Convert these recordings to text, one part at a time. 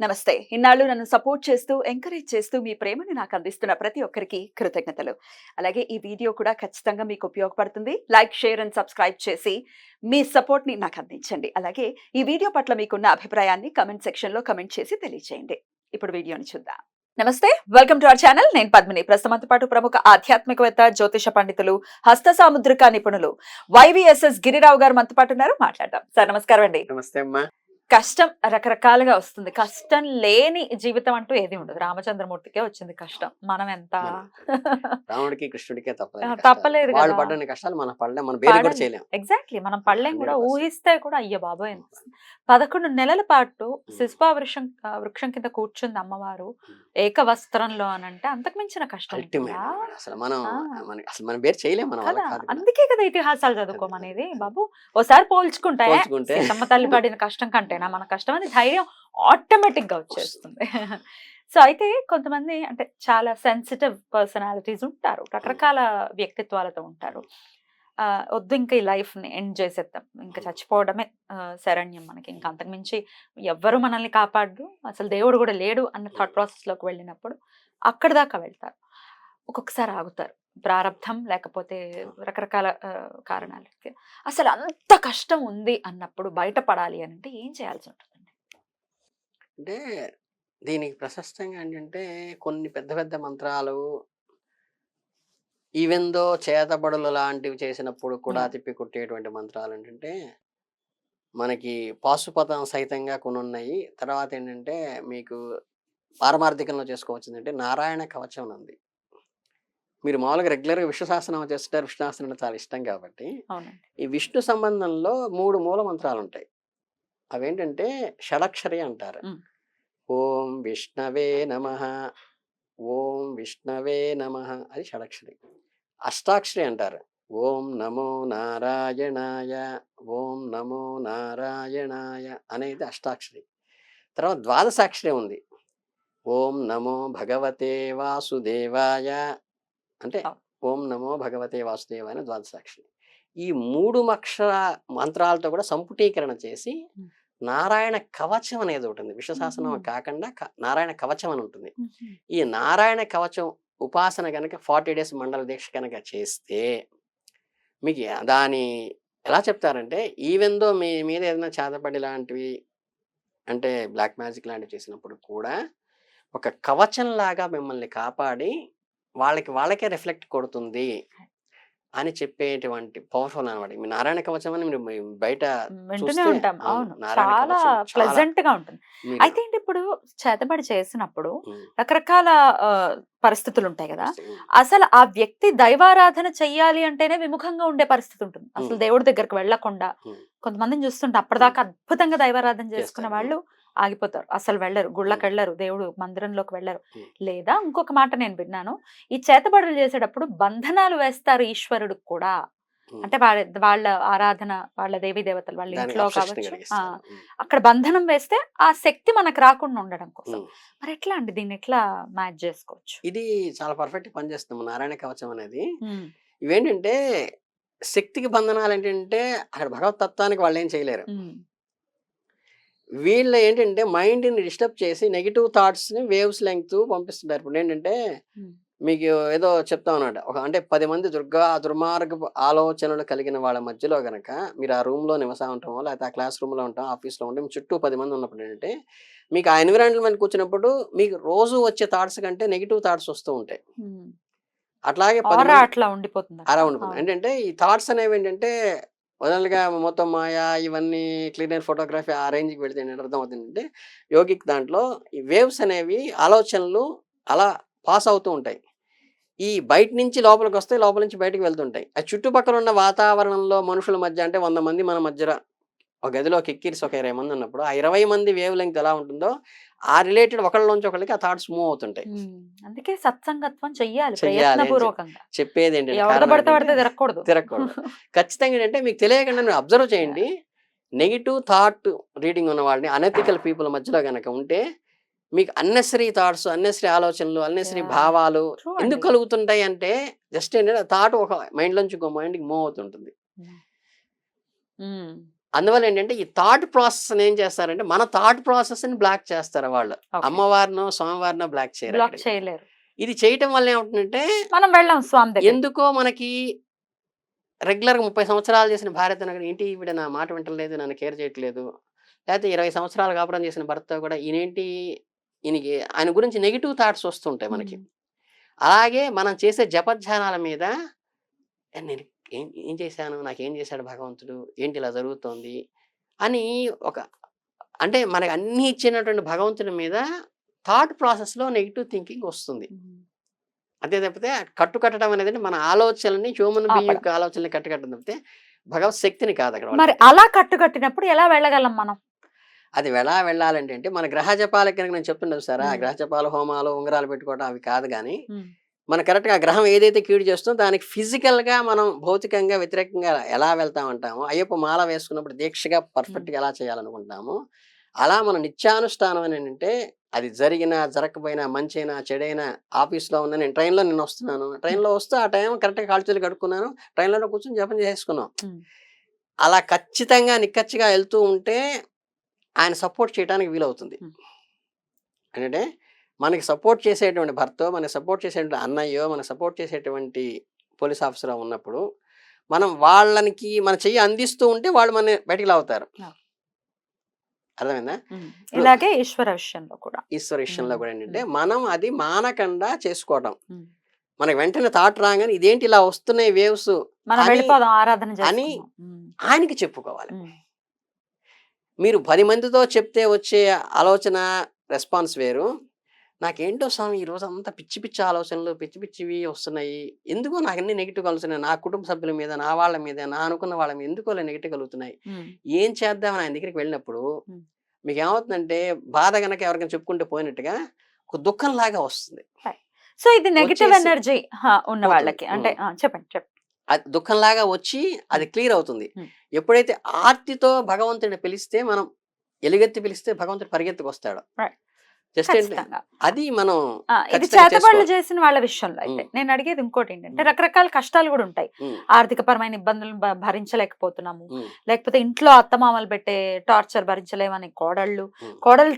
నమస్తే. ఇన్నాళ్ళు నన్ను సపోర్ట్ చేస్తూ, ఎంకరేజ్ చేస్తూ మీ ప్రేమని నాకు అందిస్తున్న ప్రతి ఒక్కరికి కృతజ్ఞతలు. అలాగే ఈ వీడియో కూడా ఖచ్చితంగా మీకు ఉపయోగపడుతుంది. లైక్, షేర్ అండ్ సబ్స్క్రైబ్ చేసి మీ సపోర్ట్‌ని నాకు అందించండి. అలాగే ఈ వీడియో పట్ల మీకున్న అభిప్రాయాన్ని కామెంట్ సెక్షన్‌లో కామెంట్ చేసి తెలియజేయండి. ఇప్పుడు వీడియోని చూద్దాం. నమస్తే. Welcome to our channel. నేను పద్మిని. ప్రస్తుతంతో పాటు ప్రముఖ ఆధ్యాత్మికవేత్త, జ్యోతిష పండితులు, హస్త సాముద్రిక నిపుణులు వైవీఎస్ఎస్ గిరిరావు గారు మనతో పాటు ఉన్నారు. మాట్లాడదాం. సార్ నమస్కారం అండి. నమస్తే అమ్మా. కష్టం రకరకాలుగా వస్తుంది. కష్టం లేని జీవితం అంటూ ఏది ఉండదు. రామచంద్రమూర్తికే వచ్చింది కష్టం. మనం ఎంత రాముడికి కృష్ణుడికే తప్పలేదు వాళ్ళు కదా. పడ్డ కష్టాలు మనం పడలేం, మనం బేరు కూడా చేయలేం. ఎగ్జాక్ట్లీ మనం పడలేం కూడా. 100%. ఊహిస్తే కూడా అయ్య బాబోయ్ 11 నెలల పాటు శిశుపా వృక్షం కింద కూర్చుంది అమ్మవారు ఏక వస్త్రంలో అని అంటే అంతకు మించిన కష్టం అల్టిమేట్ ఉంటుందా? అసలు మనం ఆ. అసలు మనం బేరు చేయలేం, మనం వల్ల కదా కాదు కదా. అందుకే కదా ఇతిహాసాలు చదువుకోమనేది బాబు. ఓసారి పోల్చుకుంటే పోల్చుకుంటే సీతమ్మ తల్లి పడిన కష్టం కంటేనా మన కష్టం అని ధైర్యం ఆటోమేటిక్ గా వచ్చేస్తుంది. సో అయితే కొంతమంది అంటే చాలా సెన్సిటివ్ పర్సనాలిటీస్ ఉంటారు, రకరకాల వ్యక్తిత్వాలతో ఉంటారు. వద్దు ఇంకా ఈ లైఫ్ ని ఎండ్ చేసేద్దాం, ఇంకా చచ్చిపోవడమే శరణ్యం మనకి, ఇంకా అంతకుమించి ఎవ్వరు మనల్ని కాపాడు, అసలు దేవుడు కూడా లేడు అన్న థాట్ ప్రాసెస్ లోకి వెళ్ళినప్పుడు అక్కడ దాకా వెళ్తారు. ఒక్కొక్కసారి ఆగుతారు, ప్రారంధం లేకపోతే రకరకాల కారణాలకి. అసలు అంత కష్టం ఉంది అన్నప్పుడు బయటపడాలి అని అంటే ఏం చేయాల్సి ఉంటుందండి? అంటే దీనికి ప్రశస్తంగా ఏంటంటే కొన్ని పెద్ద పెద్ద మంత్రాలు ఈవెందో చేతబడులు లాంటివి చేసినప్పుడు కూడా తిప్పి కొట్టేటువంటి మంత్రాలు ఏంటంటే మనకి పాశుపతం సహితంగా కొన్ని ఉన్నాయి. తర్వాత ఏంటంటే మీకు పారమార్థికంలో చేసుకోవచ్చు అంటే నారాయణ కవచం అని ఉంది. మీరు మామూలుగా రెగ్యులర్గా విష్ణు సహస్రనామం చేస్తుంటారు, విష్ణు సహస్రనామం అంటే చాలా ఇష్టం కాబట్టి అవునండి. ఈ విష్ణు సంబంధంలో 3 మూల మంత్రాలు ఉంటాయి. అవేంటంటే షడక్షరి అంటారు. ఉమ్. ఓం విష్ణవే నమః, ఓం విష్ణవే నమః, అది షడక్షరి. అష్టాక్షరి అంటారు. ఓం నమో నారాయణాయ, ఓం నమో నారాయణాయ అనేది అష్టాక్షరి. తర్వాత ద్వాదశాక్షరి ఉంది. ఓం నమో భగవతే వాసుదేవాయ అంటే ఓం నమో భగవతే వాసుదేవాయ అని ద్వాదశాక్షరి. ఈ 3 అక్షర మంత్రాలతో కూడా సంపుటీకరణ చేసి నారాయణ కవచం అనేది ఒకటి ఉంది. విష్ణు సహస్రనామం కాకుండా నారాయణ కవచం అని ఉంటుంది. ఈ నారాయణ కవచం ఉపాసన కనుక 40 డేస్ మండల దీక్ష కనుక చేస్తే మీకు దాని ఎలా చెప్తారంటే ఈవెందో మీ మీద ఏదైనా చేతపడి లాంటివి అంటే బ్లాక్ మ్యాజిక్ లాంటివి చేసినప్పుడు కూడా ఒక కవచం లాగా మిమ్మల్ని కాపాడి వాళ్ళకే రిఫ్లెక్ట్ కొడుతుంది అని చెప్పేటువంటి పవర్ఫుల్ అనమాట. మీ నారాయణ కవచం అని మీరు బయట వింటూనే ఉంటాం. అవును, నారాయణ చాలా కవచం చాలా ప్లెజెంట్ గా ఉంటుంది. మీరు అయితే ఏంటి ఇప్పుడు చేతబడి చేసినప్పుడు ఉమ్, రకరకాల పరిస్థితులు ఉంటాయి కదా. ఉమ్, అసలు ఆ వ్యక్తి దైవారాధన చెయ్యాలి అంటేనే విముఖంగా ఉండే పరిస్థితి ఉంటుంది. అసలు దేవుడి దగ్గరకు వెళ్లకుండా ఉమ్, కొంతమందిని చూస్తుంటే అప్పటిదాకా అద్భుతంగా దైవారాధన చేసుకున్న చేస్తారు. వాళ్ళు ఆగిపోతారు, అసలు వెళ్ళరు, గుళ్ళకి వెళ్ళరు, దేవుడు మందిరంలోకి వెళ్ళరు. ఉమ్. లేదా ఇంకొక మాట నేను విన్నాను, ఈ చేతబడులు చేసేటప్పుడు బంధనాలు వేస్తారు ఈశ్వరుడికి కూడా. ఉమ్. అంటే వాళ్ళ ఆరాధన, వాళ్ళ దేవీ దేవతలు వాళ్ళ దానికి ఇంట్లో obsession కావచ్చు, కలిగిస్తారు. అక్కడ బంధనం వేస్తే ఆ శక్తి మనకు రాకుండా ఉండడం కోసం. ఉమ్. మరి ఎట్లా అండి దీన్ని ఎట్లా మ్యాచ్ చేసుకోవచ్చు? ఇది చాలా పర్ఫెక్ట్ పనిచేస్తుంది నారాయణ కవచం అనేది. ఉమ్, ఇవేంటంటే శక్తికి బంధనాలు ఏంటంటే అక్కడ భగవత్ తత్వానికి వాళ్ళు ఏం చేయలేరు. ఉమ్, వీళ్ళు ఏంటంటే మైండ్ని డిస్టర్బ్ చేసి నెగిటివ్ థాట్స్ని వేవ్స్ లెంగ్త్ పంపిస్తుంటారు. ఇప్పుడు ఏంటంటే ఉమ్, మీకు ఏదో చెప్తా ఉన్నాడు అంటే 10 మంది దుర్మార్గపు ఆలోచనలు కలిగిన వాళ్ళ మధ్యలో గనక మీరు ఆ రూమ్లో నివసా ఉంటామో లేకపోతే ఆ క్లాస్ రూమ్లో ఉంటాం, ఆఫీస్లో ఉంటాం, మీ చుట్టూ 10 మంది ఉన్నప్పుడు ఏంటంటే మీకు ఆ ఎన్విరాన్మెంట్ కూర్చున్నప్పుడు మీకు రోజు వచ్చే థాట్స్ కంటే నెగిటివ్ థాట్స్ వస్తూ ఉంటాయి. ఉమ్. అట్లాగే 10 ఆరా మంది అట్లా ఉండిపోతుంది అలా అక్కడ. ఉంటుంది. అవును. ఏంటంటే ఈ థాట్స్ అనేవి ఏంటంటే మొదలుగా మొత్తం మాయా ఇవన్నీ క్లీనర్ ఫోటోగ్రఫీ ఆ రేంజ్కి వెళితే ఏంటంటే అర్థమవుతుందంటే యోగిక్ దాంట్లో ఈ వేవ్స్ అనేవి ఆలోచనలు అలా పాస్ అవుతూ ఉంటాయి. ఈ బయట నుంచి లోపలికి వస్తే లోపల నుంచి బయటకు వెళ్తుంటాయి. ఆ చుట్టుపక్కల ఉన్న వాతావరణంలో మనుషుల మధ్య అంటే 100 మంది మన మధ్య ఒక గదిలో కిక్కిరిసి ఒక 20 మంది ఉన్నప్పుడు ఆ 20 మంది వేవ్ లెంగ్త్ ఎలా ఉంటుందో ఆ రిలేటెడ్ ఒకళ్ళ ఒకళ్ళకి ఆ థాట్స్ మూవ్ అవుతుంటాయి. అందుకే సత్సంగత్వం చెయ్యాలి చెయ్యాలి అని ప్రయత్నపూర్వకంగా. చెప్పేది ఏంటంటే ఎవరితో కారణం పడితే పడితే ఏంటంటే తిరగకూడదు. తిరగకూడదు. ఖచ్చితంగా ఏంటంటే మీకు తెలియకుండా మీరు అబ్జర్వ్ చేయండి. నెగిటివ్ థాట్ రీడింగ్ ఉన్న వాళ్ళని అనెథికల్ పీపుల్ మధ్యలో గనక ఉంటే మీకు అన్నెసరీ థాట్స్, అన్నెసరీ ఆలోచనలు, అన్నెసరీ భావాలు ట్రూ ఎందుకు అండి. కలుగుతుంటాయి అంటే జస్ట్ ఏంటంటే థాట్ ఒక మైండ్ నుంచి ఇంకో మైండ్కి మూవ్ అవుతుంటుంది. ఉమ్. అందువల్ల ఏంటంటే ఈ థాట్ ప్రాసెస్ ఏం చేస్తారంటే మన థాట్ ప్రాసెస్ ని బ్లాక్ చేస్తారు వాళ్ళు. అమ్మవారినో స్వామివారినో బ్లాక్ చేయరు బ్లాక్ అక్కడికి. చేయలేరు. ఇది చేయటం వల్ల ఏమవుతుందంటే మనం వెళ్ళాం స్వామి దగ్గర. ఎందుకో మనకి రెగ్యులర్గా 30 సంవత్సరాలు చేసిన భార్యతో ఏంటి ఈవిడ నా మాట వింటలేదు, నన్ను కేర్ చేయట్లేదు, లేకపోతే 20 సంవత్సరాలు కాపురం చేసిన భర్త కూడా ఈయనేంటి, ఈయనకి ఆయన గురించి నెగిటివ్ థాట్స్ వస్తుంటాయి మనకి. అలాగే మనం చేసే జపధ్యానాల మీద నేను ఏం చేశాను, నాకేం చేశాడు భగవంతుడు, ఏంటి ఇలా జరుగుతోంది అని ఒక అంటే మనకి అన్ని ఇచ్చినటువంటి భగవంతుని మీద థాట్ ప్రాసెస్లో నెగిటివ్ థింకింగ్ వస్తుంది. అంతే తప్పితే కట్టడం అనేది మన ఆలోచనని హ్యూమన్ బీయింగ్ యొక్క ఆలోచనని కట్టడం తప్పితే భగవత్ శక్తిని కాదు అక్కడ. మరి అలా కట్టినప్పుడు ఎలా వెళ్ళగలం మనం? అది ఎలా వెళ్ళాలంటే అంటే మన గ్రహ జపాలకి కనుక నేను చెప్తుండదు సార్, గ్రహ జపాలు హోమాలు ఉంగరాలు పెట్టుకోవడం అవి కాదు, కానీ మన కరెక్ట్గా గ్రహం ఏదైతే కీడు చేస్తుందో దానికి ఫిజికల్గా మనం భౌతికంగా వ్యతిరేకంగా ఎలా వెళ్తామంటామో, అయ్యప్ప మాల వేసుకున్నప్పుడు దీక్షగా పర్ఫెక్ట్గా ఎలా చేయాలనుకుంటామో అలా మన నిత్యానుష్ఠానం అని ఏంటంటే అది జరిగినా జరగకపోయినా మంచైనా చెడైనా ఆఫీస్లో ఉన్నా నేను ట్రైన్లో నేను వస్తున్నాను, ట్రైన్లో వస్తూ ఆ టైం కరెక్ట్గా కాళ్ళు చేతులు కడుక్కున్నాను, ట్రైన్లో కూర్చొని జపం చేసుకున్నాం. అలా ఖచ్చితంగా నిక్కచ్చిగా వెళ్తూ ఉంటే ఆయన సపోర్ట్ చేయడానికి వీలవుతుంది. అంటే మనకి సపోర్ట్ చేసేటువంటి భర్త, మనకి సపోర్ట్ చేసేటువంటి అన్నయ్యో, మనకి సపోర్ట్ చేసేటువంటి పోలీస్ ఆఫీసర్ ఉన్నప్పుడు మనం వాళ్ళకి మన చెయ్యి అందిస్తూ ఉంటే వాళ్ళు మన బయటికి లావుతారు. అర్థమైందా? ఇలాగే ఈశ్వర విషయంలో కూడా ఏంటంటే మనం అది మానకుండా చేసుకోవటం. మనకి వెంటనే థాట్ రాగానే ఇదేంటి ఇలా వస్తున్నాయి వేవ్స్ అని ఆయనకి చెప్పుకోవాలి. మీరు 10 మందితో చెప్తే వచ్చే ఆలోచన రెస్పాన్స్ వేరు. నాకేంటో స్వామి ఈ రోజు అంతా పిచ్చి పిచ్చి ఆలోచనలు పిచ్చి పిచ్చివి వస్తున్నాయి, ఎందుకో నాకు అన్ని నెగిటివ్ కలుగుతున్నాయి, నా కుటుంబ సభ్యుల మీద, నా వాళ్ళ మీద, నా అనుకున్న వాళ్ళ మీద ఎందుకో నెగిటివ్ కలుగుతున్నాయి, ఏం చేద్దామని ఆయన దగ్గరికి వెళ్ళినప్పుడు మీకు ఏమవుతుందంటే బాధ కనుక ఎవరికైనా చెప్పుకుంటే పోయినట్టుగా ఒక దుఃఖం లాగా వస్తుంది. సో ఇది నెగిటివ్ ఎనర్జీ ఉన్న వాళ్ళకి అంటే చెప్పండి. అది దుఃఖంలాగా వచ్చి అది క్లియర్ అవుతుంది. ఎప్పుడైతే ఆర్తితో భగవంతుడిని పిలిస్తే, మనం ఎలుగెత్తి పిలిస్తే భగవంతుడు పరిగెత్తుకు వస్తాడు. జస్ట్ అది మనం ఇది చేతబడులు చేసిన వాళ్ళ విషయంలో అయితే నేను అడిగేది ఇంకోటి ఏంటంటే రకరకాల కష్టాలు కూడా ఉంటాయి. ఆర్థిక పరమైన ఇబ్బందులను భరించలేకపోతున్నాము, లేకపోతే ఇంట్లో అత్తమామలు పెట్టే టార్చర్ భరించలేమని కోడళ్ళు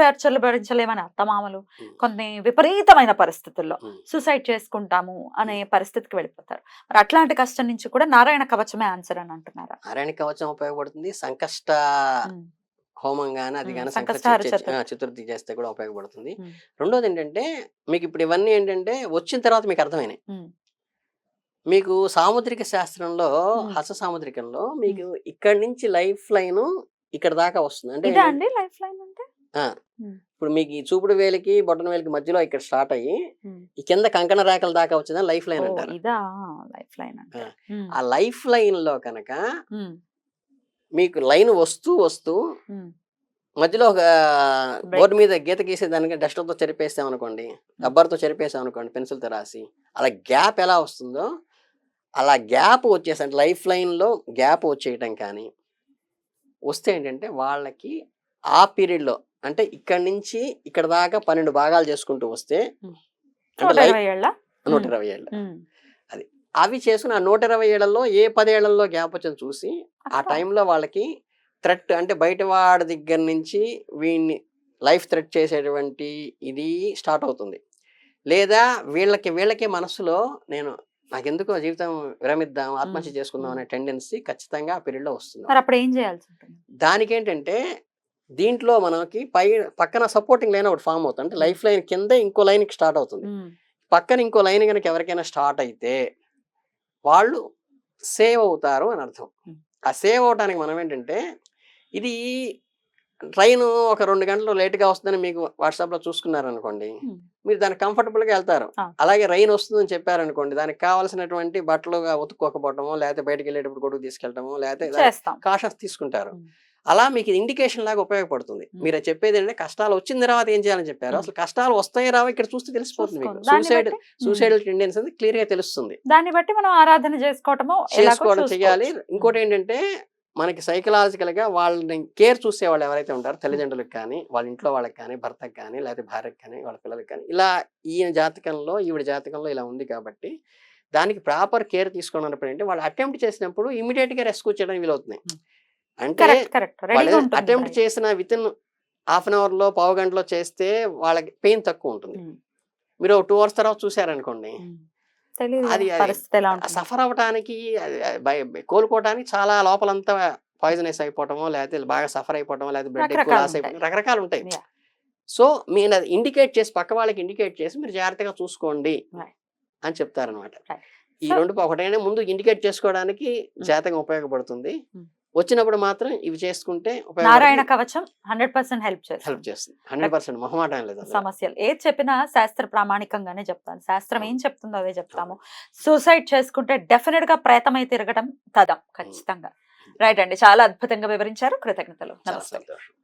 టార్చర్లు భరించలేమని అత్తమామలు, కొన్ని విపరీతమైన పరిస్థితుల్లో సూసైడ్ చేసుకుంటాము అనే పరిస్థితికి వెళ్ళిపోతారు. మరి అట్లాంటి కష్టం నుంచి కూడా నారాయణ కవచమే ఆన్సర్ అని అంటున్నారా? నారాయణ కవచం ఉపయోగపడుతుంది. సంకష్ట హోమం కానీ అది కానీ చతుర్థి చేస్తే కూడా ఉపయోగపడుతుంది. రెండోది ఏంటంటే మీకు ఇప్పుడు ఇవన్నీ ఏంటంటే వచ్చిన తర్వాత మీకు అర్థమైనాయి. మీకు సాముద్రిక శాస్త్రంలో హస సాముద్రికంలో మీకు ఇక్కడి నుంచి లైఫ్ లైన్ ఇక్కడ దాకా వస్తుంది. అంటే లైఫ్ లైన్ అంటే ఇప్పుడు మీకు ఈ చూపుడు వేలికి బొట్టన వేలికి మధ్యలో ఇక్కడ స్టార్ట్ అయ్యి ఈ కింద కంకణ రేఖల దాకా వచ్చిందని లైఫ్ లైన్ అంటారు. ఆ లైఫ్ లైన్ లో కనుక మీకు లైన్ వస్తూ వస్తూ మధ్యలో ఒక బోర్డు మీద గీత గీసేదానికి డస్టర్తో చెరిపేస్తాం అనుకోండి, రబ్బర్తో చెరిపేసాం అనుకోండి, పెన్సిల్తో రాసి, అలా గ్యాప్ ఎలా వస్తుందో అలా గ్యాప్ వచ్చేసి అంటే లైఫ్ లైన్లో గ్యాప్ వచ్చేయటం కానీ వస్తే ఏంటంటే వాళ్ళకి ఆ పీరియడ్లో అంటే ఇక్కడి నుంచి ఇక్కడ దాకా 12 భాగాలు చేసుకుంటూ వస్తే అంటే 120 ఏళ్ళ అది అవి చేసుకుని ఆ 120 ఏళ్లలో ఏ 10 ఏళ్లలో గ్యాప్ వచ్చని చూసి ఆ టైంలో వాళ్ళకి థ్రెట్ అంటే బయట వాడి దగ్గర నుంచి వీడిని లైఫ్ థ్రెట్ చేసేటువంటి ఇది స్టార్ట్ అవుతుంది. లేదా వీళ్ళకి మనసులో నాకెందుకో జీవితం విరమిద్దాం, ఆత్మహత్య చేసుకుందాం అనే టెండెన్సీ ఖచ్చితంగా ఆ పీరియడ్లో వస్తుంది. అప్పుడు ఏం చేయాల్సి ఉంటుంది? దానికి ఏంటంటే దీంట్లో మనకి పక్కన సపోర్టింగ్ లైన్ ఒకటి ఫామ్ అవుతుంది. అంటే లైఫ్ లైన్ కింద ఇంకో లైన్కి స్టార్ట్ అవుతుంది. పక్కన ఇంకో లైన్ కనుక ఎవరికైనా స్టార్ట్ అయితే వాళ్ళు సేవ్ అవుతారు అని అర్థం. ఆ సేవ్ అవడానికి మనం ఏంటంటే ఇది ట్రైన్ ఒక 2 గంటలు లేట్గా వస్తుందని మీకు వాట్సాప్లో చూసుకున్నారనుకోండి, మీరు దానికి కంఫర్టబుల్గా వెళ్తారు. అలాగే రైన్ వస్తుందని చెప్పారనుకోండి, దానికి కావాల్సినటువంటి బట్టలుగా ఉతుక్కోకపోవటమో, లేకపోతే బయటకు వెళ్ళేటప్పుడు గొడుగు తీసుకెళ్ళటమో, లేకపోతే కాషన్స్ తీసుకుంటారు. అలా మీకు ఇండికేషన్ లాగా ఉపయోగపడుతుంది. మీరు చెప్పేది ఏంటంటే కష్టాలు వచ్చిన తర్వాత ఏం చేయాలని చెప్పారు. అసలు కష్టాలు వస్తాయి రావు ఇక్కడ చూస్తే తెలిసిపోతుంది. మీకు సూసైడల్ టెండెన్సీ అనేది క్లియర్ గా తెలుస్తుంది. దాన్ని బట్టి మనం ఆరాధన చేసుకోవడం చేయాలి. ఇంకోటి ఏంటంటే మనకి సైకలాజికల్ గా వాళ్ళని కేర్ చూసే వాళ్ళు ఎవరైతే ఉంటారో తల్లిదండ్రులకు కానీ, వాళ్ళ ఇంట్లో వాళ్ళకి కానీ, భర్తకు కానీ, లేకపోతే భార్యకు కానీ, వాళ్ళ పిల్లలకి కానీ, ఇలా ఈయన జాతకంలో ఈవిడ జాతకంలో ఇలా ఉంది కాబట్టి దానికి ప్రాపర్ కేర్ తీసుకోవడం అంటే వాళ్ళు అటెంప్ట్ చేసినప్పుడు ఇమీడియట్ గా రెస్క్యూ చేయడం వీలవుతున్నాయి. అంటే కరెక్ట్ కరెక్ట్ వాళ్ళు రెడీగా ఉంటుంది అటెంప్ట్ brain. చేసిన విత్ ఇన్ హాఫ్ అన్ అవర్లో పావు గంటలో చేస్తే వాళ్ళకి పెయిన్ తక్కువ ఉంటుంది. ఉమ్, మీరు 2 అవర్స్ తర్వాత చూసారనుకోండి, ఉమ్. తెలీదు అది కదా పరిస్థితి ఎలా ఉంటుంది. సఫర్ అవ్వటానికి కోలుకోవటానికి చాలా లోపలంతా పాయిజనస్ అయిపోవటమో, లేకపోతే బాగా సఫర్ అయిపోవటమో, లేకపోతే బ్లడ్ ఎక్కువ రకరకాలు లాస్ ఉంటాయి. అయిపోవడం, రకరకాలు ఉంటాయి. Yeah. సో మీరు అది ఇండికేట్ చేసి పక్క వాళ్ళకి ఇండికేట్ చేసి మీరు జాగ్రత్తగా చూసుకోండి Right. అని చెప్తారనమాట. Right. ఈ So- 2 ఒకటైనా ముందు ఇండికేట్ చేసుకోవడానికి జాతకం ఉపయోగపడుతుంది. Mm. వచ్చినప్పుడు మాత్రం ఇవి చేసుకుంటే నారాయణ కవచం 100% హెల్ప్ చేస్తుంది. హెల్ప్ చేస్తుంది. 100% మొహమాటం లేదు అందులో. సమస్యలు ఏది చెప్పినా శాస్త్ర ప్రామాణికంగానే చెప్తాను. శాస్త్రం ఏం చెప్తుందో అదే చెప్తాము. సూసైడ్ చేసుకుంటే డెఫినెట్ గా ప్రేతమై తిరగడం తథం ఖచ్చితంగా. రైట్ అండి, చాలా అద్భుతంగా వివరించారు. కృతజ్ఞతలు. చాలా నమస్తే. సంతోషం.